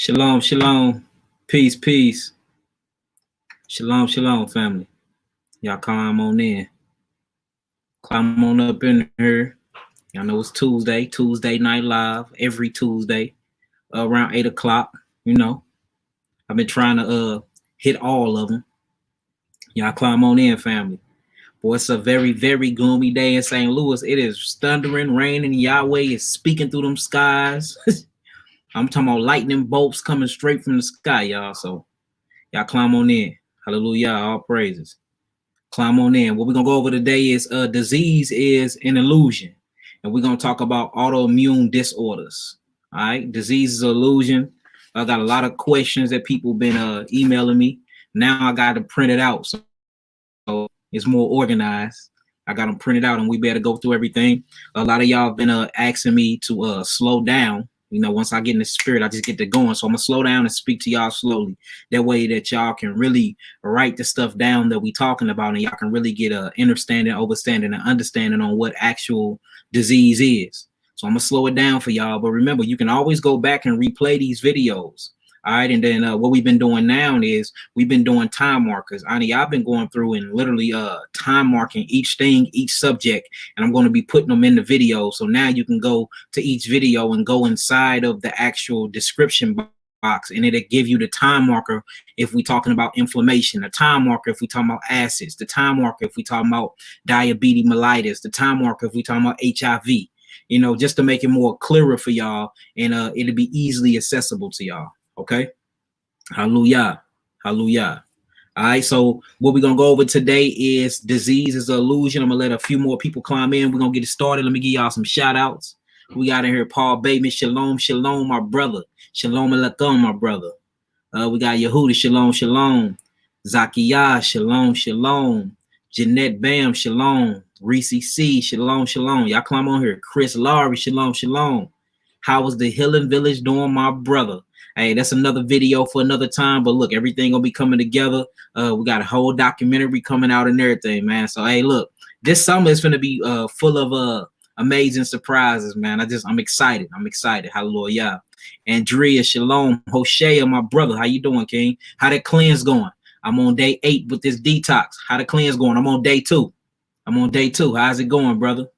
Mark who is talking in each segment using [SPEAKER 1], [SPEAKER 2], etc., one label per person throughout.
[SPEAKER 1] Shalom, shalom. Peace, peace. Shalom, shalom, family. Y'all climb on in. Climb on up in here. Y'all know it's Tuesday night live, every Tuesday, around 8 o'clock. You know, I've been trying to hit all of them. Y'all climb on in, family. Boy, it's a very, very gloomy day in St. Louis. It is thundering, raining. Yahweh is speaking through them skies. I'm talking about lightning bolts coming straight from the sky, y'all. So y'all climb on in. Hallelujah. All praises. Climb on in. What we're going to go over today is disease is an illusion. And we're going to talk about autoimmune disorders. All right. Disease is an illusion. I got a lot of questions that people been emailing me. Now I got to print it out. So it's more organized. I got them printed out and we better go through everything. A lot of y'all been asking me to slow down. You know, once I get in the spirit, I just get to going. So I'm gonna slow down and speak to y'all slowly. That way that y'all can really write the stuff down that we talking about, and y'all can really get a understanding, overstanding, and understanding on what actual disease is. So I'm gonna slow it down for y'all. But remember, you can always go back and replay these videos. All right, and then what we've been doing now is we've been doing time markers. I've been going through and literally time marking each thing, each subject, and I'm going to be putting them in the video. So now you can go to each video and go inside of the actual description box, and it'll give you the time marker if we're talking about inflammation, the time marker if we're talking about acids, the time marker if we're talking about diabetes mellitus, the time marker if we're talking about HIV. You know, just to make it more clearer for y'all, and it'll be easily accessible to y'all. Okay. Hallelujah. Hallelujah. All right. So what we're going to go over today is disease is an illusion. I'm going to let a few more people climb in. We're going to get it started. Let me give y'all some shout outs. We got in here Paul Bateman. Shalom, shalom, my brother. Shalom alaikum, my brother. We got Yehuda. Shalom, shalom. Zakiya. Shalom, shalom. Jeanette Bam. Shalom. Reese C. Shalom, shalom. Y'all climb on here. Chris Laurie. Shalom, shalom. How was the Healing Village doing, my brother? Hey, that's another video for another time. But look, everything gonna be coming together. We got a whole documentary coming out and everything, man. So hey, look, this summer is gonna be full of amazing surprises, man. I'm excited. I'm excited. Hallelujah. Andrea, shalom. Hosea, my brother. How you doing, King? How that cleanse going? I'm on day 8 with this detox. How the cleanse going? I'm on day 2. How's it going, brother?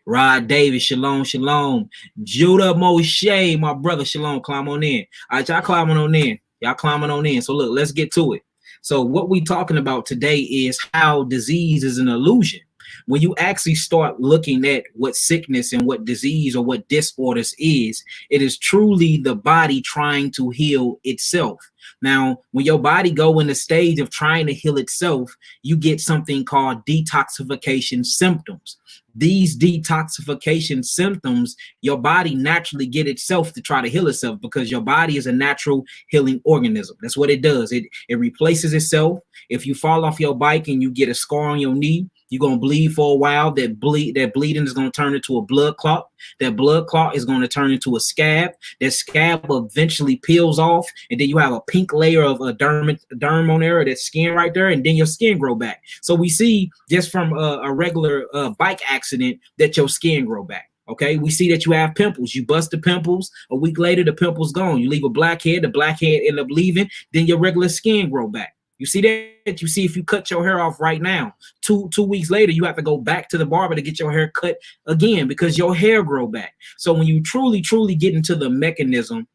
[SPEAKER 1] Rod Davis, shalom, shalom. Judah Moshe, my brother, shalom, climb on in. All right, y'all climbing on in. Y'all climbing on in. So look, let's get to it. So what we talking about today is how disease is an illusion. When you actually start looking at what sickness and what disease or what disorders is, it is truly the body trying to heal itself. Now, when your body go in the stage of trying to heal itself, you get something called detoxification symptoms. These detoxification symptoms, your body naturally get itself to try to heal itself because your body is a natural healing organism. That's what it does. It replaces itself. If you fall off your bike and you get a scar on your knee, you're going to bleed for a while. That bleeding is going to turn into a blood clot. That blood clot is going to turn into a scab. That scab eventually peels off, and then you have a pink layer of a derm on there, that skin right there, and then your skin grow back. So we see just from a regular bike accident that your skin grow back. Okay, we see that you have pimples. You bust the pimples. A week later, the pimples gone. You leave a blackhead. The blackhead end up leaving. Then your regular skin grow back. You see that? You see if you cut your hair off right now, two weeks later, you have to go back to the barber to get your hair cut again because your hair grow back. So when you truly get into the mechanism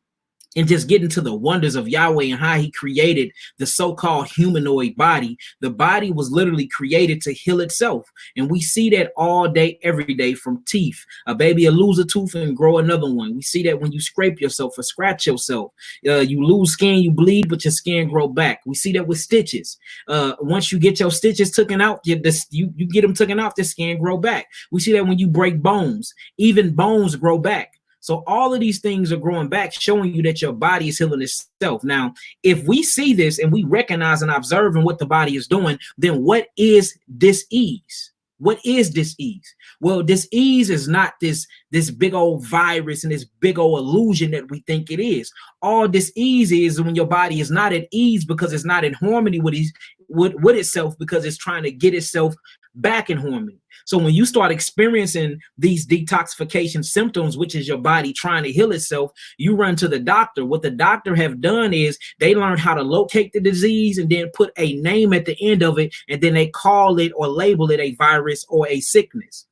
[SPEAKER 1] and just get into the wonders of Yahweh and how he created the so-called humanoid body, the body was literally created to heal itself. And we see that all day, every day from teeth. A baby will lose a tooth and grow another one. We see that when you scrape yourself or scratch yourself, you lose skin, you bleed, but your skin grow back. We see that with stitches. Once you get your stitches taken out, you get them taken off, the skin grow back. We see that when you break bones, even bones grow back. So all of these things are growing back, showing you that your body is healing itself. Now, if we see this and we recognize and observe what the body is doing, then what is dis-ease? What is dis-ease? Well, dis-ease is not this big old virus and this big old illusion that we think it is. All dis-ease is when your body is not at ease because it's not in harmony with itself, because it's trying to get itself back in harmony. So when you start experiencing these detoxification symptoms, which is your body trying to heal itself, you run to the doctor. What the doctor have done is they learned how to locate the disease and then put a name at the end of it, and then they call it or label it a virus or a sickness.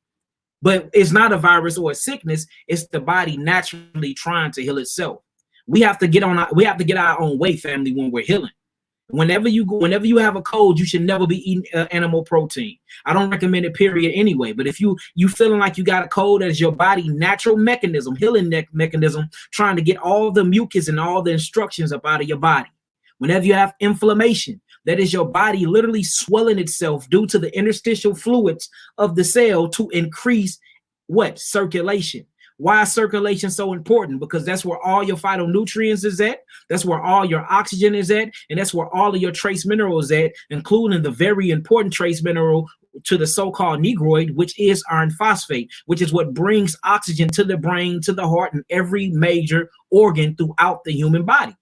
[SPEAKER 1] But it's not a virus or a sickness. It's the body naturally trying to heal itself. We have to get our own way, family, when we're healing. Whenever you have a cold, you should never be eating animal protein. I don't recommend it, period, anyway. But if you feeling like you got a cold, that is your body natural mechanism, healing mechanism, trying to get all the mucus and all the instructions up out of your body. Whenever you have inflammation, that is your body literally swelling itself due to the interstitial fluids of the cell to increase what? Circulation. Why is circulation so important? Because that's where all your phytonutrients is at. That's where all your oxygen is at. And that's where all of your trace minerals at, including the very important trace mineral to the so-called negroid, which is iron phosphate, which is what brings oxygen to the brain, to the heart, and every major organ throughout the human body.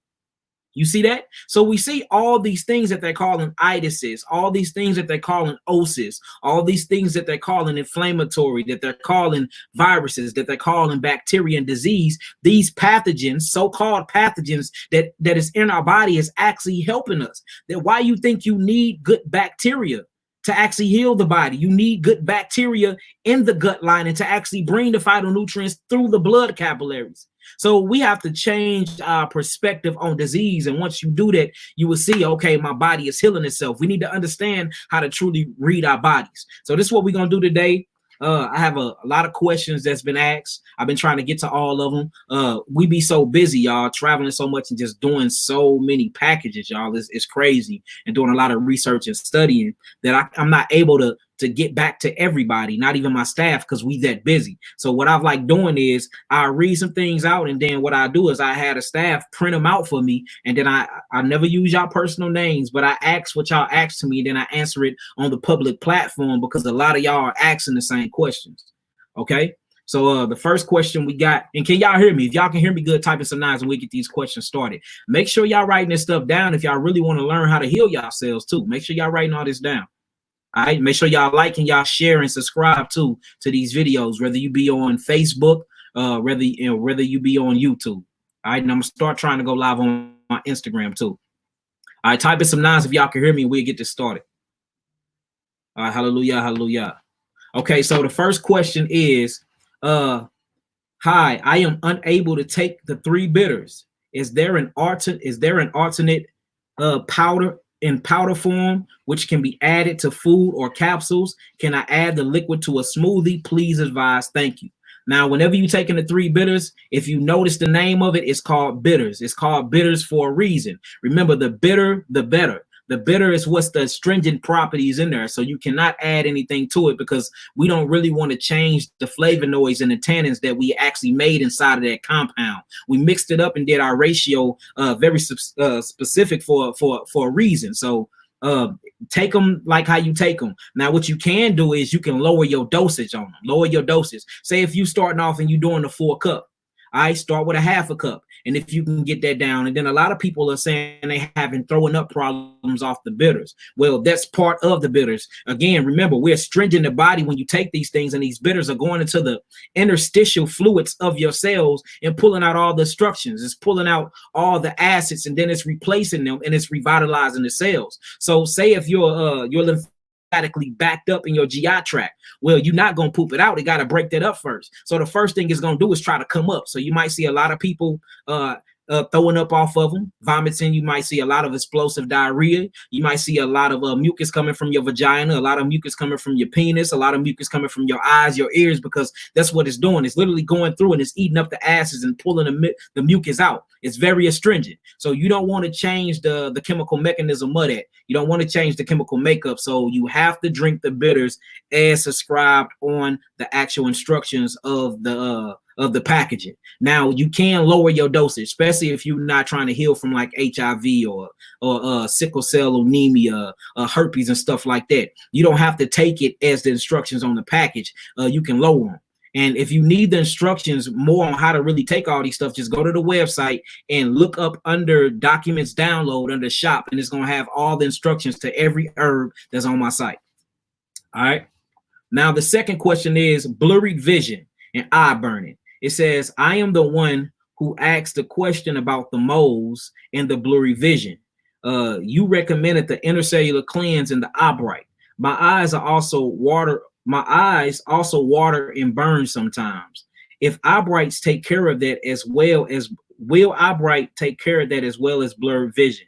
[SPEAKER 1] You see that? So we see all these things that they're calling itises, all these things that they're calling oses, all these things that they're calling inflammatory, that they're calling viruses, that they're calling bacteria and disease. These pathogens, so-called pathogens that is in our body, is actually helping us. That why you think you need good bacteria to actually heal the body. You need good bacteria in the gut lining to actually bring the phytonutrients through the blood capillaries. So we have to change our perspective on disease. And once you do that, you will see, okay, my body is healing itself. We need to understand how to truly read our bodies. So this is what we're going to do today. I have a lot of questions that's been asked. I've been trying to get to all of them. We be so busy, y'all, traveling so much and just doing so many packages, y'all. It's crazy, and doing a lot of research and studying that I'm not able to get back to everybody, not even my staff, because we that busy. So what I've like doing is I read some things out, and then what I do is I had a staff print them out for me, and then I never use y'all personal names, but I ask what y'all ask to me, then I answer it on the public platform, because a lot of y'all are asking the same questions. Okay, so the first question we got, and can y'all hear me? If y'all can hear me good, type in some nines and we get these questions started. Make sure y'all writing this stuff down if y'all really want to learn how to heal yourselves too. Make sure y'all writing all this down. All right, make sure y'all like and y'all share and subscribe to these videos, whether you be on Facebook, whether you be on YouTube. All right, and I'm gonna start trying to go live on my Instagram too. All right, type in some nines if y'all can hear me. We'll get this started. All right, hallelujah, hallelujah. Okay, so the first question is, hi, I am unable to take the 3 bitters. Is there an alternate powder in powder form which can be added to food or capsules? Can I add the liquid to a smoothie? Please advise. Thank you. Now, whenever you're taking the 3 bitters, if you notice the name of it, it's called bitters. It's called bitters for a reason. Remember, the bitter, the better. The bitter is what's the astringent properties in there. So you cannot add anything to it, because we don't really want to change the flavonoids and the tannins that we actually made inside of that compound. We mixed it up and did our ratio very specific for a reason. So take them like how you take them. Now, what you can do is you can lower your dosage on them. Lower your doses. Say if you starting off and you doing the 4 cup. I start with a 1/2 cup, and if you can get that down. And then a lot of people are saying they having throwing up problems off the bitters. Well, that's part of the bitters. Again, remember, we're astringent the body when you take these things, and these bitters are going into the interstitial fluids of your cells and pulling out all the obstructions. It's pulling out all the acids, and then it's replacing them, and it's revitalizing the cells. So say if you're lymphatically backed up in your GI tract, well, you're not going to poop it out. It got to break that up first. So the first thing it's going to do is try to come up. So you might see a lot of people throwing up off of them, vomiting. You might see a lot of explosive diarrhea. You might see a lot of mucus coming from your vagina, a lot of mucus coming from your penis, a lot of mucus coming from your eyes, your ears, because that's what it's doing. It's literally going through and it's eating up the acids and pulling the mucus out. It's very astringent. So you don't want to change the chemical mechanism of that. You don't want to change the chemical makeup. So you have to drink the bitters as prescribed on the actual instructions of the packaging. Now, you can lower your dosage, especially if you're not trying to heal from like HIV or sickle cell anemia, herpes and stuff like that. You don't have to take it as the instructions on the package. You can lower them. And if you need the instructions more on how to really take all these stuff, just go to the website and look up under documents download under shop, and it's going to have all the instructions to every herb that's on my site. All right. Now, the second question is blurry vision and eye burning. It says, I am the one who asked the question about the moles and the blurry vision. You recommended the intercellular cleanse and the eye bright. My eyes also water and burn sometimes. If eye brights take care of that as well as will eye bright take care of that as well as blurred vision?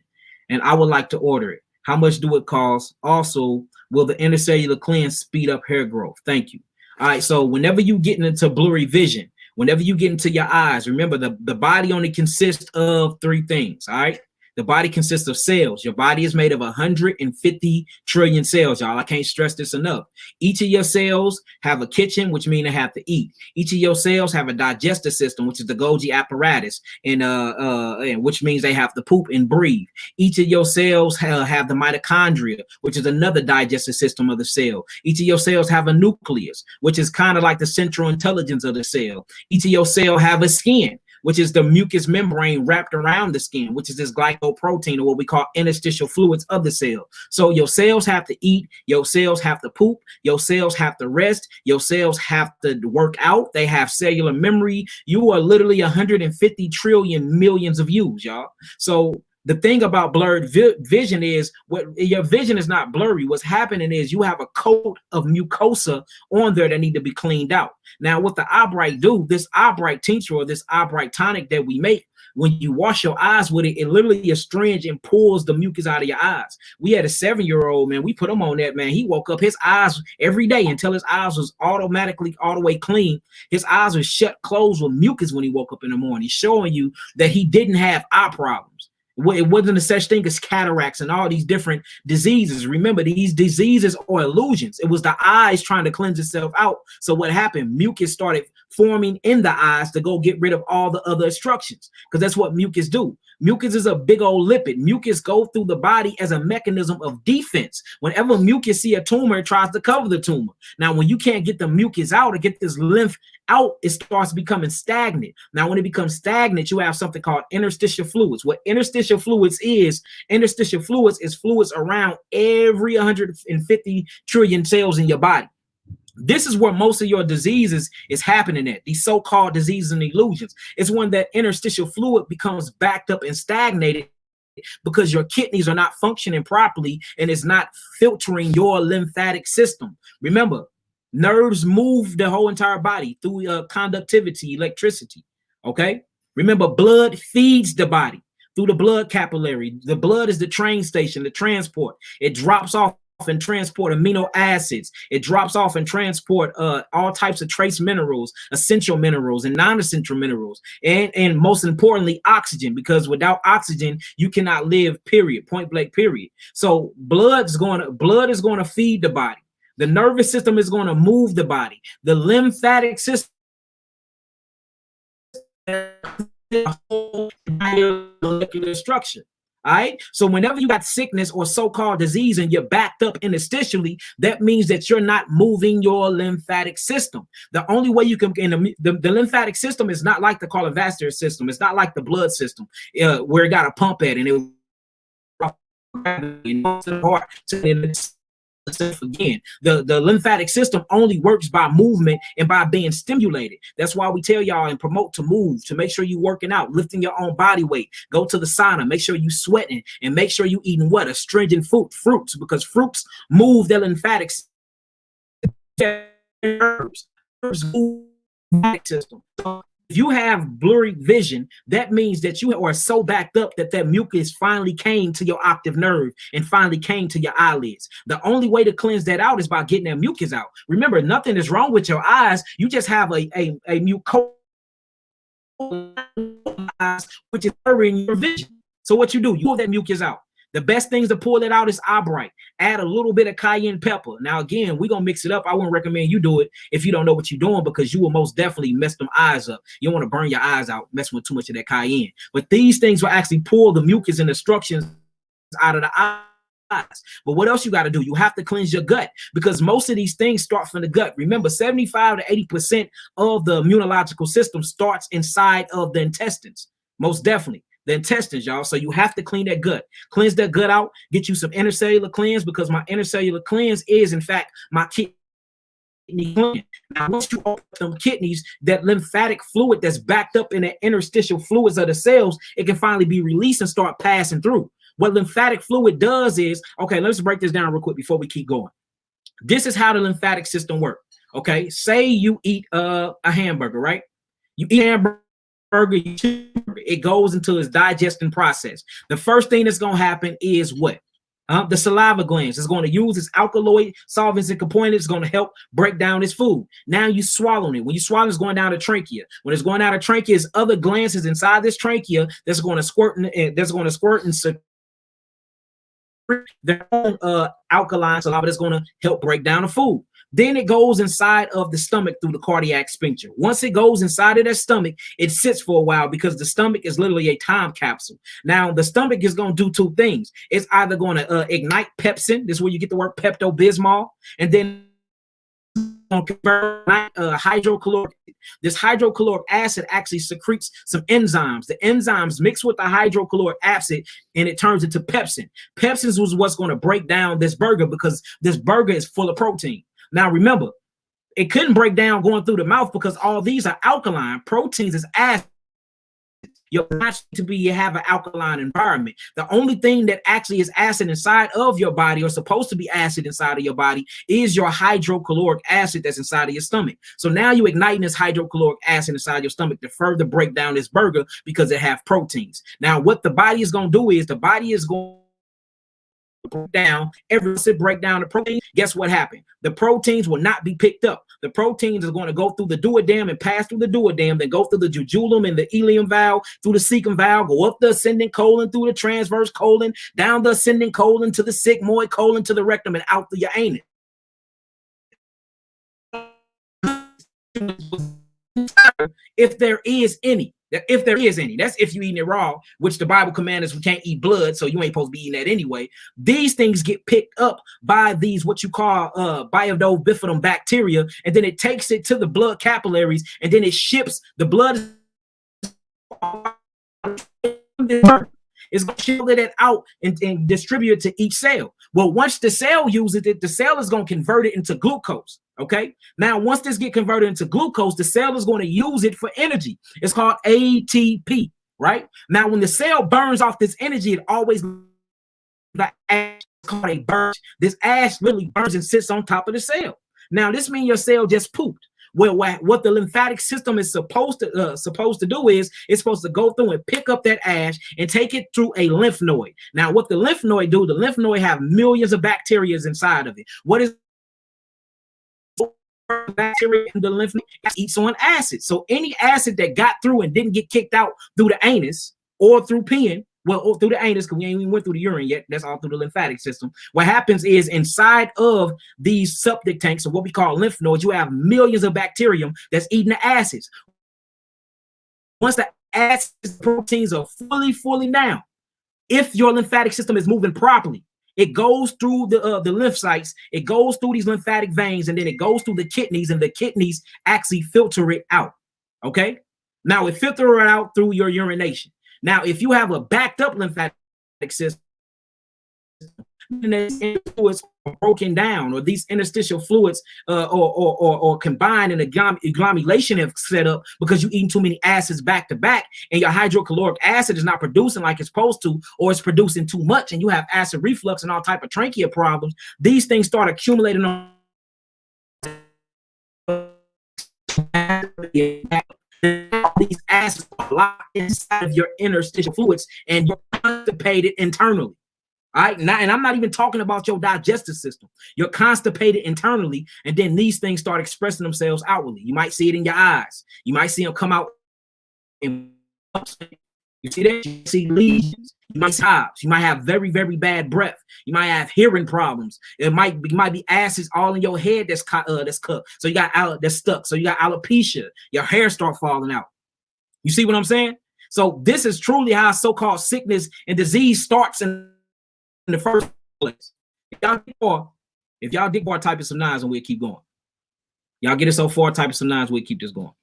[SPEAKER 1] And I would like to order it. How much do it cost? Also, will the intercellular cleanse speed up hair growth? Thank you. All right. So whenever you get into blurry vision, whenever you get into your eyes, remember the body only consists of three things. All right. The body consists of cells. Your body is made of 150 trillion cells, y'all. I can't stress this enough. Each of your cells have a kitchen, which means they have to eat. Each of your cells have a digestive system, which is the Golgi apparatus, and which means they have to poop and breathe. Each of your cells have the mitochondria, which is another digestive system of the cell. Each of your cells have a nucleus, which is kind of like the central intelligence of the cell. Each of your cells have a skin, which is the mucous membrane wrapped around the skin, which is this glycoprotein, or what we call interstitial fluids of the cell. So your cells have to eat, your cells have to poop, your cells have to rest, your cells have to work out, they have cellular memory. You are literally 150 trillion millions of yous, y'all. So the thing about blurred vision is what your vision is not blurry. What's happening is you have a coat of mucosa on there that need to be cleaned out. Now, what the eye bright do, this eye bright tincture or this eye bright tonic that we make, when you wash your eyes with it, it literally astringes and pulls the mucus out of your eyes. We had a 7-year-old, man. We put him on that, man. He woke up, his eyes every day until his eyes was automatically all the way clean. His eyes were shut closed with mucus when he woke up in the morning, showing you that he didn't have eye problems. It wasn't a such thing as cataracts and all these different diseases. Remember, these diseases are illusions. It was the eyes trying to cleanse itself out. So what happened? Mucus started forming in the eyes to go get rid of all the other obstructions, because that's what mucus do. Mucus is a big old lipid. Mucus go through the body as a mechanism of defense. Whenever mucus see a tumor, it tries to cover the tumor. Now, when you can't get the mucus out or get this lymph out, it starts becoming stagnant. Now, when it becomes stagnant, you have something called interstitial fluids. What interstitial fluids is fluids around every 150 trillion cells in your body. This is where most of your diseases is happening at, these so-called diseases and illusions. It's when that interstitial fluid becomes backed up and stagnated because your kidneys are not functioning properly and it's not filtering your lymphatic system. Remember, nerves move the whole entire body through conductivity, electricity, okay? Remember, blood feeds the body through the blood capillary. The blood is the train station, the transport. It drops off and transport amino acids. It drops off and transport all types of trace minerals, essential minerals and non-essential minerals, and most importantly, oxygen, because without oxygen, you cannot live, period, point blank, period. So blood is going to feed the body. The nervous system is going to move the body. The lymphatic system, molecular structure. All right. So whenever you got sickness or so-called disease and you're backed up interstitially, that means that you're not moving your lymphatic system. The only way you can, the lymphatic system is not like the cardiovascular system. It's not like the blood system where it got a pump at and it again, the lymphatic system only works by movement and by being stimulated. That's why we tell y'all and promote to move, to make sure you're working out, lifting your own body weight, go to the sauna, make sure you sweating, and make sure you eating what? Astringent fruits, because fruits move the lymphatic herbs move the lymphatic system. So if you have blurry vision, that means that you are so backed up that mucus finally came to your optic nerve and finally came to your eyelids. The only way to cleanse that out is by getting that mucus out. Remember, nothing is wrong with your eyes. You just have a mucosa, which is blurring your vision. So what you do, you pull that mucus out. The best things to pull it out is eye bright. Add a little bit of cayenne pepper. Now, again, we're going to mix it up. I wouldn't recommend you do it if you don't know what you're doing, because you will most definitely mess them eyes up. You don't want to burn your eyes out messing with too much of that cayenne. But these things will actually pull the mucus and obstructions out of the eyes. But what else you got to do? You have to cleanse your gut, because most of these things start from the gut. Remember, 75 to 80% of the immunological system starts inside of the intestines. Most definitely. the intestines, y'all. So you have to clean that gut, cleanse that gut out, get you some intercellular cleanse, because my intercellular cleanse is in fact my kidney cleanse. Now, once you open them kidneys, that lymphatic fluid that's backed up in the interstitial fluids of the cells, it can finally be released and start passing through. What lymphatic fluid does is, okay, let's break this down real quick before we keep going. This is how the lymphatic system works. Okay, say you eat a hamburger, right? You eat a hamburger, it goes into its digesting process. The first thing that's going to happen is what? The saliva glands is going to use its alkaloid solvents and components. It's going to help break down its food. Now you swallowing it. When you swallow, it's going down the trachea. When it's going out of trachea, it's other glands is inside this trachea that's going to squirt and secrete their own alkaline saliva that's going to help break down the food. Then it goes inside of the stomach through the cardiac sphincter. Once it goes inside of that stomach, it sits for a while, because the stomach is literally a time capsule. Now, the stomach is going to do two things. It's either going to ignite pepsin. This is where you get the word Pepto-Bismol. And then hydrochloric. This hydrochloric acid actually secretes some enzymes. The enzymes mix with the hydrochloric acid and it turns into pepsin. Pepsin is what's going to break down this burger, because this burger is full of protein. Now remember, it couldn't break down going through the mouth because all these are alkaline. Proteins is acid. You're not to have an alkaline environment. The only thing that actually is acid inside of your body, or supposed to be acid inside of your body, is your hydrochloric acid that's inside of your stomach. So now you're igniting this hydrochloric acid inside your stomach to further break down this burger, because it have proteins. Now what the body is going to do is the body is going break down the protein. Guess what happened? The proteins will not be picked up. The proteins are going to go through the duodenum and pass through the duodenum, then go through the jejunum and the ileum valve, through the cecum valve, go up the ascending colon, through the transverse colon, down the ascending colon to the sigmoid colon, to the rectum, and out through your anus. If there is any. If there is any, that's if you're eating it raw, which the Bible commands us we can't eat blood, so you ain't supposed to be eating that anyway. These things get picked up by these what you call biodome bifidum bacteria, and then it takes it to the blood capillaries, and then it ships the blood. It's going to shield it out and distribute it to each cell. Well, once the cell uses it, the cell is going to convert it into glucose. Okay. Now, once this get converted into glucose, the cell is going to use it for energy. It's called ATP, right? Now, when the cell burns off this energy, it always the ash is called a burn. This ash literally burns and sits on top of the cell. Now, this means your cell just pooped. Well, what the lymphatic system is supposed to do is it's supposed to go through and pick up that ash and take it through a lymph node. Now, what the lymph node do? The lymph node have millions of bacteria inside of it. What is bacteria in the lymph node? It eats on acid. So any acid that got through and didn't get kicked out through the anus or through peeing, or through the anus, because we ain't even went through the urine yet. That's all through the lymphatic system. What happens is inside of these septic tanks, or what we call lymph nodes, you have millions of bacterium that's eating the acids. Once the acids, proteins are fully down, if your lymphatic system is moving properly, it goes through the lymphocytes, it goes through these lymphatic veins, and then it goes through the kidneys, and the kidneys actually filter it out. Okay? Now it filters it out through your urination. Now, if you have a backed up lymphatic system, fluids are broken down, or these interstitial fluids or combined in a glomulation have set up because you're eating too many acids back to back, and your hydrochloric acid is not producing like it's supposed to, or it's producing too much, and you have acid reflux and all type of trachea problems. These things start accumulating on these acids are locked inside of your interstitial fluids, and you're constipated internally. All right, now, and I'm not even talking about your digestive system. You're constipated internally, and then these things start expressing themselves outwardly. You might see it in your eyes. You might see them come out in, you see that? You see lesions. You might have hives. You might have very, very bad breath. You might have hearing problems. It might be acids all in your head that's cut. So you got that's stuck. So you got alopecia. Your hair start falling out. You see what I'm saying? So this is truly how so-called sickness and disease starts in the first place. If y'all dig more, type in some nines and we'll keep going. Y'all get it so far, type in some nines, we'll keep this going.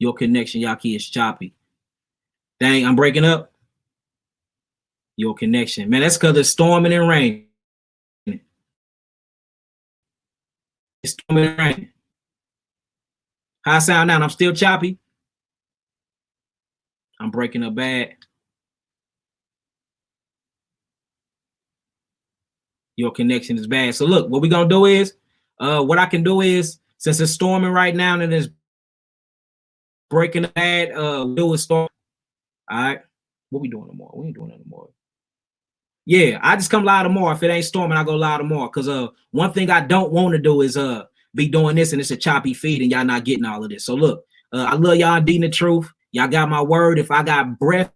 [SPEAKER 1] Your connection, Yaki, is choppy. Dang, I'm breaking up. Your connection. Man, that's because it's storming and raining. It's storming and raining. How I sound now? I'm still choppy. I'm breaking up bad. Your connection is bad. So look, what we're gonna do is, what I can do is, since it's storming right now and it's breaking bad, do is storm. All right. What we doing tomorrow? We ain't doing that tomorrow. Yeah, I just come live tomorrow. If it ain't storming, I go live tomorrow. Cause one thing I don't want to do is be doing this and it's a choppy feed and y'all not getting all of this. So look, I love y'all indeed the truth. Y'all got my word. If I got breath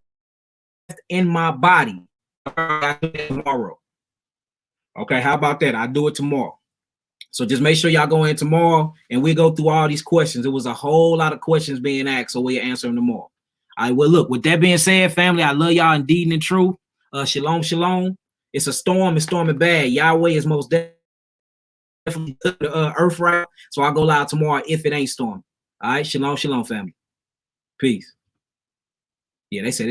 [SPEAKER 1] in my body, I do it tomorrow. Okay, how about that? I'll do it tomorrow. So just make sure y'all go in tomorrow and we go through all these questions. It was a whole lot of questions being asked, so we'll answer them tomorrow. All right, well, look, with that being said, family, I love y'all indeed and true. Shalom, shalom. It's a storm. It's storming bad. Yahweh is most definitely the earth right. So I'll go live tomorrow if it ain't storming. All right, shalom, shalom, family. Peace. Yeah, they said it's